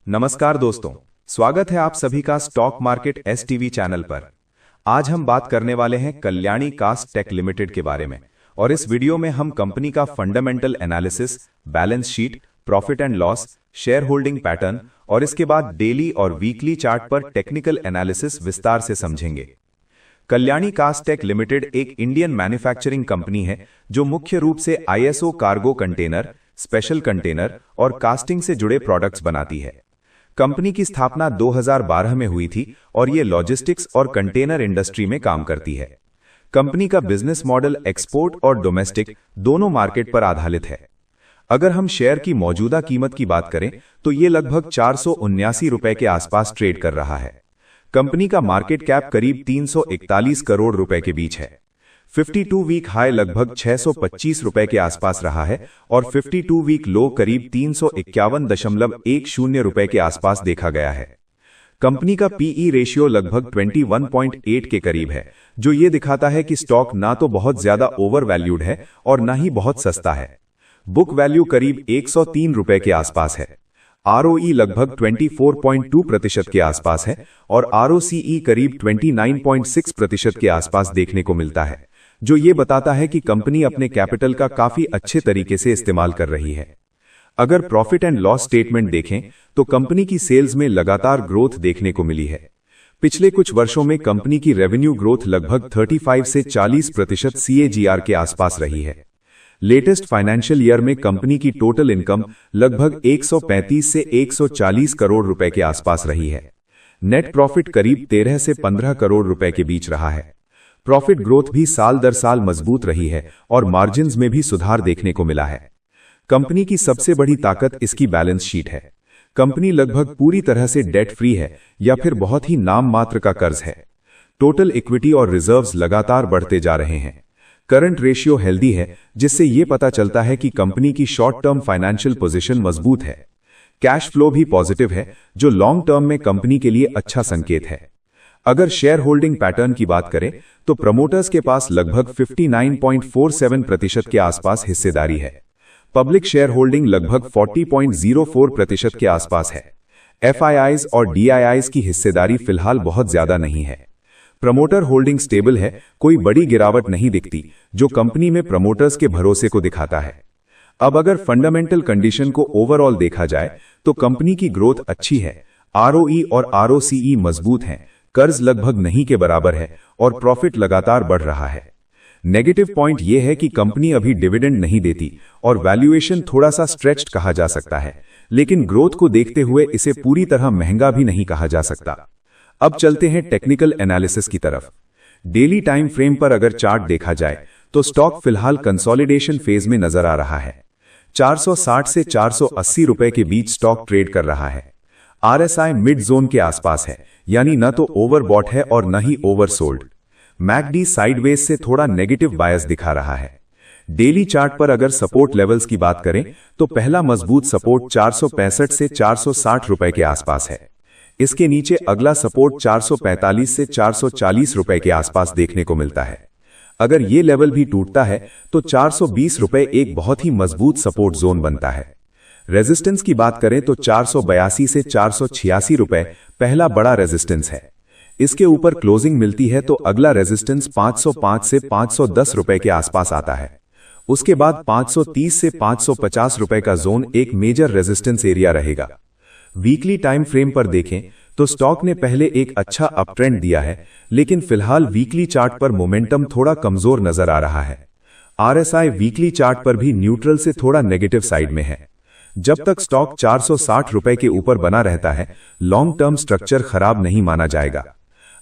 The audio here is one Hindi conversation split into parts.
नमस्कार दोस्तों, स्वागत है आप सभी का स्टॉक मार्केट एसटीवी चैनल पर। आज हम बात करने वाले हैं कल्याणी कास्ट टेक लिमिटेड के बारे में और इस वीडियो में हम कंपनी का fundamental analysis, balance sheet, profit and loss, share holding pattern और इसके बाद डेली और वीकली चार्ट पर टेक्निकल एनालिसिस विस्तार से समझेंगे। कल्याणी कास्ट टेक लिमिटेड एक इंडियन मैन्युफैक्चरिंग कंपनी है जो मुख्य रूप से ISO cargo container, special container और कास्टिंग से जुड़े प्रोडक्ट्स बनाती है। कंपनी की स्थापना 2012 में हुई थी और ये लॉजिस्टिक्स और कंटेनर इंडस्ट्री में काम करती है। कंपनी का बिजनेस मॉडल एक्सपोर्ट और डोमेस्टिक दोनों मार्केट पर आधारित है। अगर हम शेयर की मौजूदा कीमत की बात करें तो ये लगभग 479 रुपए के आसपास ट्रेड कर रहा है। कंपनी का मार्केट कैप करीब 341 करोड़ रुपए के बीच है। 52 वीक हाई लगभग 625 रुपए के आसपास रहा है और 52 वीक लो करीब 351.10 रुपए के आसपास देखा गया है। कंपनी का पीई रेशियो लगभग 21.8 के करीब है, जो ये दिखाता है कि स्टॉक ना तो बहुत ज्यादा ओवर वैल्यूड है और ना ही बहुत सस्ता है। बुक वैल्यू करीब 103 रुपए के आसपास है। आरओई लगभग 24.2% के आसपास है और आरओसीई करीब 29.6% के आसपास देखने को मिलता है, जो ये बताता है कि कंपनी अपने कैपिटल का काफी अच्छे तरीके से इस्तेमाल कर रही है। अगर प्रॉफिट एंड लॉस स्टेटमेंट देखें तो कंपनी की सेल्स में लगातार ग्रोथ देखने को मिली है। पिछले कुछ वर्षों में कंपनी की रेवेन्यू ग्रोथ लगभग 35 से 40% CAGR के आसपास रही है। लेटेस्ट फाइनेंशियल ईयर में कंपनी की टोटल इनकम लगभग 135 से 140 करोड़ रुपए के आसपास रही है। नेट प्रॉफिट करीब 13 से 15 करोड़ रुपए के बीच रहा है। प्रॉफिट ग्रोथ भी साल दर साल मजबूत रही है और मार्जिन्स में भी सुधार देखने को मिला है। कंपनी की सबसे बड़ी ताकत इसकी बैलेंस शीट है। कंपनी लगभग पूरी तरह से डेट फ्री है या फिर बहुत ही नाम मात्र का कर्ज है। टोटल इक्विटी और रिजर्व्स लगातार बढ़ते जा रहे हैं। करंट रेशियो हेल्दी है, जिससे यह पता चलता है कि कंपनी की शॉर्ट टर्म फाइनेंशियल पोजीशन मजबूत है। कैश फ्लो भी पॉजिटिव है, जो लॉन्ग टर्म में कंपनी के लिए अच्छा संकेत है। अगर शेयर होल्डिंग पैटर्न की बात करें तो प्रमोटर्स के पास लगभग 59.47% के आसपास हिस्सेदारी है। पब्लिक शेयर होल्डिंग लगभग 40.04% के आसपास है। एफआईआईज और डीआईआईज की हिस्सेदारी फिलहाल बहुत ज्यादा नहीं है। प्रमोटर होल्डिंग स्टेबल है, कोई बड़ी गिरावट नहीं दिखती, जो कंपनी में प्रमोटर्स के भरोसे को दिखाता है। अब अगर फंडामेंटल कंडीशन को ओवरऑल देखा जाए तो कंपनी की ग्रोथ अच्छी है, आरओई और आरओसीई मजबूत हैं, कर्ज लगभग नहीं के बराबर है और प्रॉफिट लगातार बढ़ रहा है। नेगेटिव पॉइंट यह है कि कंपनी अभी डिविडेंड नहीं देती और वैल्यूएशन थोड़ा सा स्ट्रेच्ड कहा जा सकता है, लेकिन ग्रोथ को देखते हुए इसे पूरी तरह महंगा भी नहीं कहा जा सकता। अब चलते हैं टेक्निकल एनालिसिस की तरफ। डेली टाइम फ्रेम पर अगर चार्ट देखा जाए तो स्टॉक फिलहाल कंसोलिडेशन फेज में नजर आ रहा है। 460 से 480 रुपए के बीच स्टॉक ट्रेड कर रहा है। आरएसआई मिड जोन के आसपास है, यानी न तो ओवरबॉट है और न ही ओवरसोल्ड। मैकडी साइडवेज से थोड़ा नेगेटिव बायस दिखा रहा है। डेली चार्ट पर अगर सपोर्ट लेवल्स की बात करें तो पहला मजबूत सपोर्ट 465 से 460 रुपए के आसपास है। इसके नीचे अगला सपोर्ट 445 से 440 रुपए के आसपास देखने को मिलता है। अगर ये लेवल भी टूटता है तो 420 रुपए एक बहुत ही मजबूत सपोर्ट जोन बनता है। रेजिस्टेंस की बात करें तो 482 से 486 रुपए पहला बड़ा रेजिस्टेंस है। इसके ऊपर क्लोजिंग मिलती है तो अगला रेजिस्टेंस 505 से 510 रुपए के आसपास आता है। उसके बाद 530 से 550 रुपए का जोन एक मेजर रेजिस्टेंस एरिया रहेगा। वीकली टाइम फ्रेम पर देखें तो स्टॉक ने पहले एक अच्छा अपट्रेंड दिया है, लेकिन फिलहाल वीकली चार्ट पर मोमेंटम थोड़ा कमजोर नजर आ रहा है। आरएसआई वीकली चार्ट पर भी न्यूट्रल से थोड़ा नेगेटिव साइड में है। जब तक स्टॉक 460 रुपए के ऊपर बना रहता है, लॉन्ग टर्म स्ट्रक्चर खराब नहीं माना जाएगा।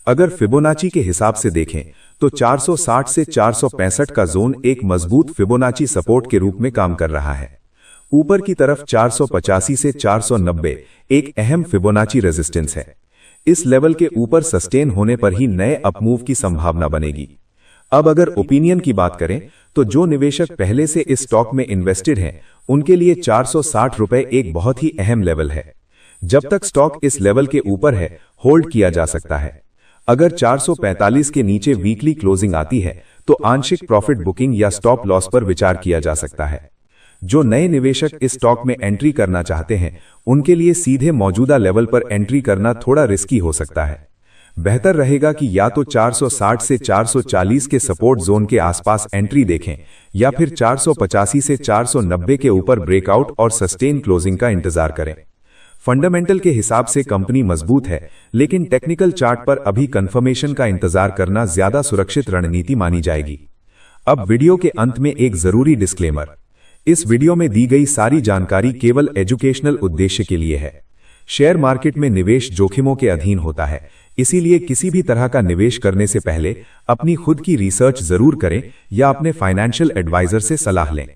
अगर फिबोनाची के हिसाब से देखें तो 460 से 465 का जोन एक मजबूत फिबोनाची सपोर्ट के रूप में काम कर रहा है। ऊपर की तरफ 485 से 490 एक अहम फिबोनाची रेजिस्टेंस है। इस लेवल के ऊपर सस्टेन होने पर ही नए अपमूव की संभावना बनेगी। अब अगर ओपिनियन की बात करें तो जो निवेशक पहले से इस स्टॉक में इन्वेस्टेड हैं, उनके लिए 460 रुपए एक बहुत ही अहम लेवल है। जब तक स्टॉक इस लेवल के ऊपर है, होल्ड किया जा सकता है। अगर 445 के नीचे वीकली क्लोजिंग आती है तो आंशिक प्रॉफिट बुकिंग या स्टॉप लॉस पर विचार किया जा सकता है। जो नए निवेशक इस स्टॉक में एंट्री करना चाहते हैं उनके लिए सीधे मौजूदा लेवल पर एंट्री करना थोड़ा रिस्की हो सकता है। बेहतर रहेगा कि या तो 460 से 440 के सपोर्ट जोन के आसपास एंट्री देखें या फिर 485 से 490 के ऊपर ब्रेकआउट और सस्टेन क्लोजिंग का इंतजार करें। फंडामेंटल के हिसाब से कंपनी मजबूत है, लेकिन टेक्निकल चार्ट पर अभी कंफर्मेशन का इंतजार करना ज्यादा सुरक्षित रणनीति मानी जाएगी। अब वीडियो के अंत में एक जरूरी डिस्क्लेमर। इस वीडियो में दी गई सारी जानकारी केवल एजुकेशनल उद्देश्य के लिए है। शेयर मार्केट में निवेश जोखिमों के अधीन होता है, इसीलिए किसी भी तरह का निवेश करने से पहले अपनी खुद की रिसर्च जरूर करें या अपने फाइनेंशियल एडवाइजर से सलाह लें।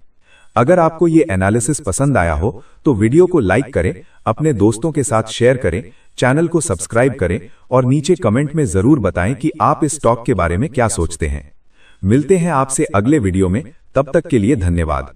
अगर आपको ये एनालिसिस पसंद आया हो तो वीडियो को लाइक करें, अपने दोस्तों के साथ शेयर करें, चैनल को सब्सक्राइब करें और नीचे कमेंट में जरूर बताएं कि आप इस स्टॉक के बारे में क्या सोचते हैं। मिलते हैं आपसे अगले वीडियो में, तब तक के लिए धन्यवाद।